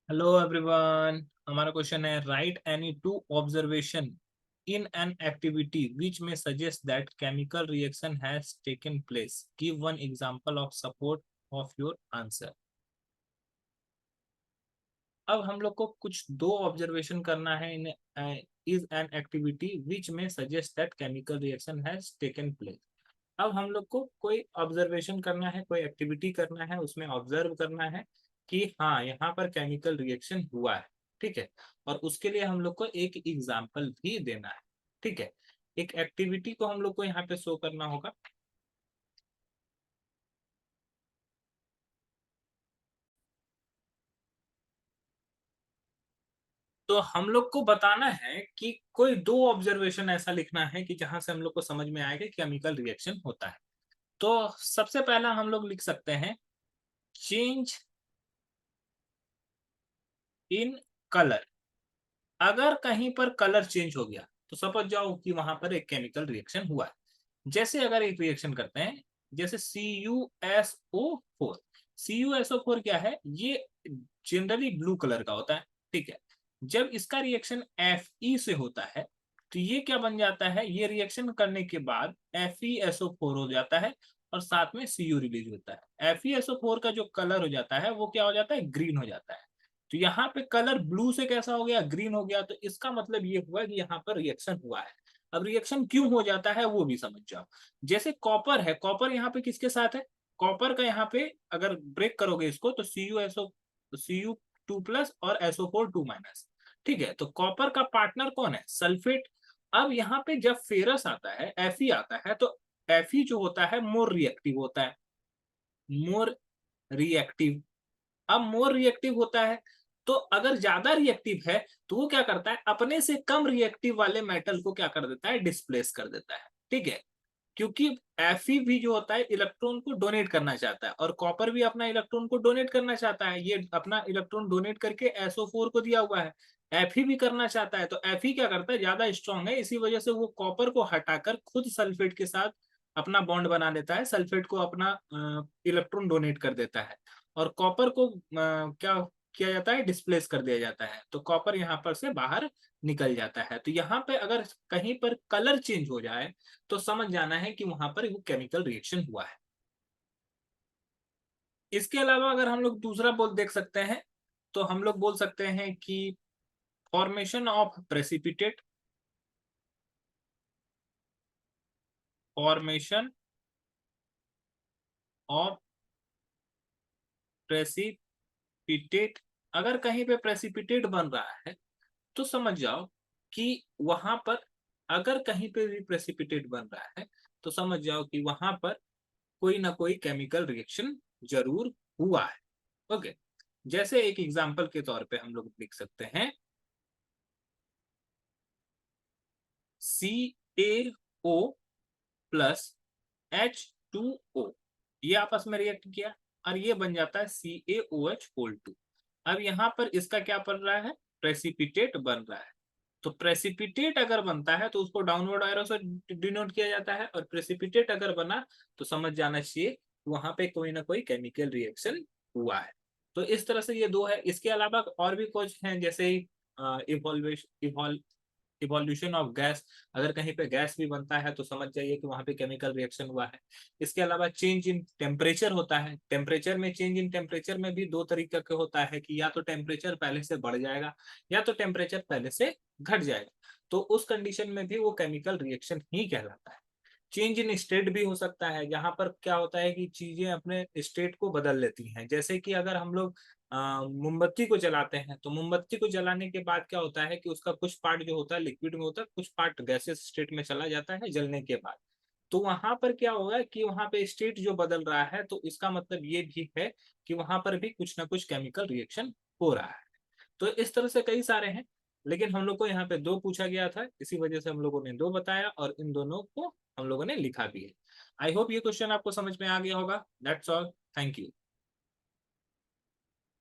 Hello everyone. हमारा question है write any two observation in an activity which में suggest that chemical reaction has taken place. Give one example of support of your answer. अब हम लोग को कुछ दो ऑब्जर्वेशन करना है in is an activity which में suggest that chemical reaction has taken place. अब हम लोग को कोई ऑब्जर्वेशन करना है, कोई एक्टिविटी करना है, उसमें ऑब्जर्व करना है कि हाँ यहाँ पर केमिकल रिएक्शन हुआ है। ठीक है। और उसके लिए हम लोग को एक एग्जाम्पल भी देना है। ठीक है। एक एक्टिविटी को हम लोग को यहाँ पे शो करना होगा। तो हम लोग को बताना है कि कोई दो ऑब्जर्वेशन ऐसा लिखना है कि जहां से हम लोग को समझ में आएगा कि केमिकल रिएक्शन होता है। तो सबसे पहला हम लोग लिख सकते हैं चेंज इन कलर। अगर कहीं पर कलर चेंज हो गया तो समझ जाओ कि वहां पर एक केमिकल रिएक्शन हुआ है। जैसे अगर एक रिएक्शन करते हैं, जैसे CuSO4। CuSO4 क्या है? ये जनरली ब्लू कलर का होता है। ठीक है। जब इसका रिएक्शन Fe से होता है तो ये क्या बन जाता है? ये रिएक्शन करने के बाद FeSO4 हो जाता है और साथ में Cu रिलीज होता है। FeSO4 का जो कलर हो जाता है वो क्या हो जाता है? ग्रीन हो जाता है। तो यहाँ पे कलर ब्लू से कैसा हो गया? ग्रीन हो गया। तो इसका मतलब ये हुआ कि यहाँ पर रिएक्शन हुआ है। अब रिएक्शन क्यों हो जाता है वो भी समझ जाओ। जैसे कॉपर है, कॉपर यहाँ पे किसके साथ है? कॉपर का यहाँ पे अगर ब्रेक करोगे इसको तो Cu2 प्लस और SO4 2 माइनस। ठीक है। तो कॉपर का पार्टनर कौन है? सल्फेट। अब यहाँ पे जब फेरस आता है, Fe आता है, तो Fe जो होता है मोर रिएक्टिव होता है। More reactive. अब मोर रिएक्टिव होता है तो अगर ज्यादा रिएक्टिव है तो वो क्या करता है? अपने से कम रिएक्टिव वाले मेटल को क्या कर देता है? डिस्प्लेस कर देता है। ठीक है। क्योंकि Fe भी जो होता है इलेक्ट्रॉन को डोनेट करना चाहता है और कॉपर भी अपना इलेक्ट्रॉन को डोनेट करना चाहता है। ये अपना इलेक्ट्रॉन डोनेट करके SO4 को दिया हुआ है। Fe भी करना चाहता है तो Fe क्या करता है? ज्यादा स्ट्रांग है, इसी वजह से वो कॉपर को हटाकर खुद सल्फेट के साथ अपना बॉन्ड बना लेता है, सल्फेट को अपना इलेक्ट्रॉन डोनेट कर देता है और कॉपर को क्या किया जाता है? डिस्प्लेस कर दिया जाता है। तो कॉपर यहाँ पर से बाहर निकल जाता है। तो यहाँ पे अगर कहीं पर कलर चेंज हो जाए तो समझ जाना है कि वहां पर वो केमिकल रिएक्शन हुआ है। इसके अलावा अगर हम लोग दूसरा बोल देख सकते हैं तो हम लोग बोल सकते हैं कि formation of precipitate. Formation of precipitate. अगर कहीं पे प्रेसिपिटेट बन रहा है तो समझ जाओ कि वहां पर, अगर कहीं पे भी प्रेसिपिटेट बन रहा है तो समझ जाओ कि वहां पर कोई ना कोई केमिकल रिएक्शन जरूर हुआ है। ओके। जैसे एक एग्जांपल के तौर पे हम लोग लिख सकते हैं CaO प्लस H2O। ये आपस में रिएक्ट किया और ये बन जाता है CaOH2। अब यहाँ पर इसका क्या बन रहा है? प्रेसिपिटेट बन रहा है। तो प्रेसिपिटेट अगर बनता है तो उसको डाउनवर्ड एरो से डिनोट किया जाता है और प्रेसिपिटेट अगर बना तो समझ जाना चाहिए वहां पे कोई ना कोई केमिकल रिएक्शन हुआ है। तो इस तरह से ये दो है। इसके अलावा और भी कुछ हैं, जैसे इवॉल्वेशन इवोल्यूशन ऑफ गैस। अगर कहीं पे गैस भी बनता है तो समझ जाइए कि वहां पे केमिकल रिएक्शन हुआ है। इसके अलावा चेंज इन टेम्परेचर होता है। टेम्परेचर में, चेंज इन टेम्परेचर में भी दो तरीके का होता है कि या तो टेम्परेचर पहले से बढ़ जाएगा या तो टेम्परेचर पहले से घट जाएगा। तो उस कंडीशन में भी वो केमिकल रिएक्शन ही कहलाता है। चेंज इन स्टेट भी हो सकता है, जहां पर क्या होता है कि चीजें अपने स्टेट को बदल लेती हैं। जैसे कि अगर हम लोग मोमबत्ती को जलाते हैं तो मोमबत्ती को जलाने के बाद क्या होता है कि उसका कुछ पार्ट जो होता है लिक्विड में होता है, कुछ पार्ट गैसेस स्टेट में चला जाता है जलने के बाद। तो वहां पर क्या होगा कि वहां पे स्टेट जो बदल रहा है तो इसका मतलब ये भी है कि वहां पर भी कुछ ना कुछ केमिकल रिएक्शन हो रहा है। तो इस तरह से कई सारे हैं, लेकिन हम लोग को यहाँ पे दो पूछा गया था, इसी वजह से हम लोगों ने दो बताया और इन दोनों को हम लोगों ने लिखा भी है। आई होप ये क्वेश्चन आपको समझ में आ गया होगा। That's all. Thank you.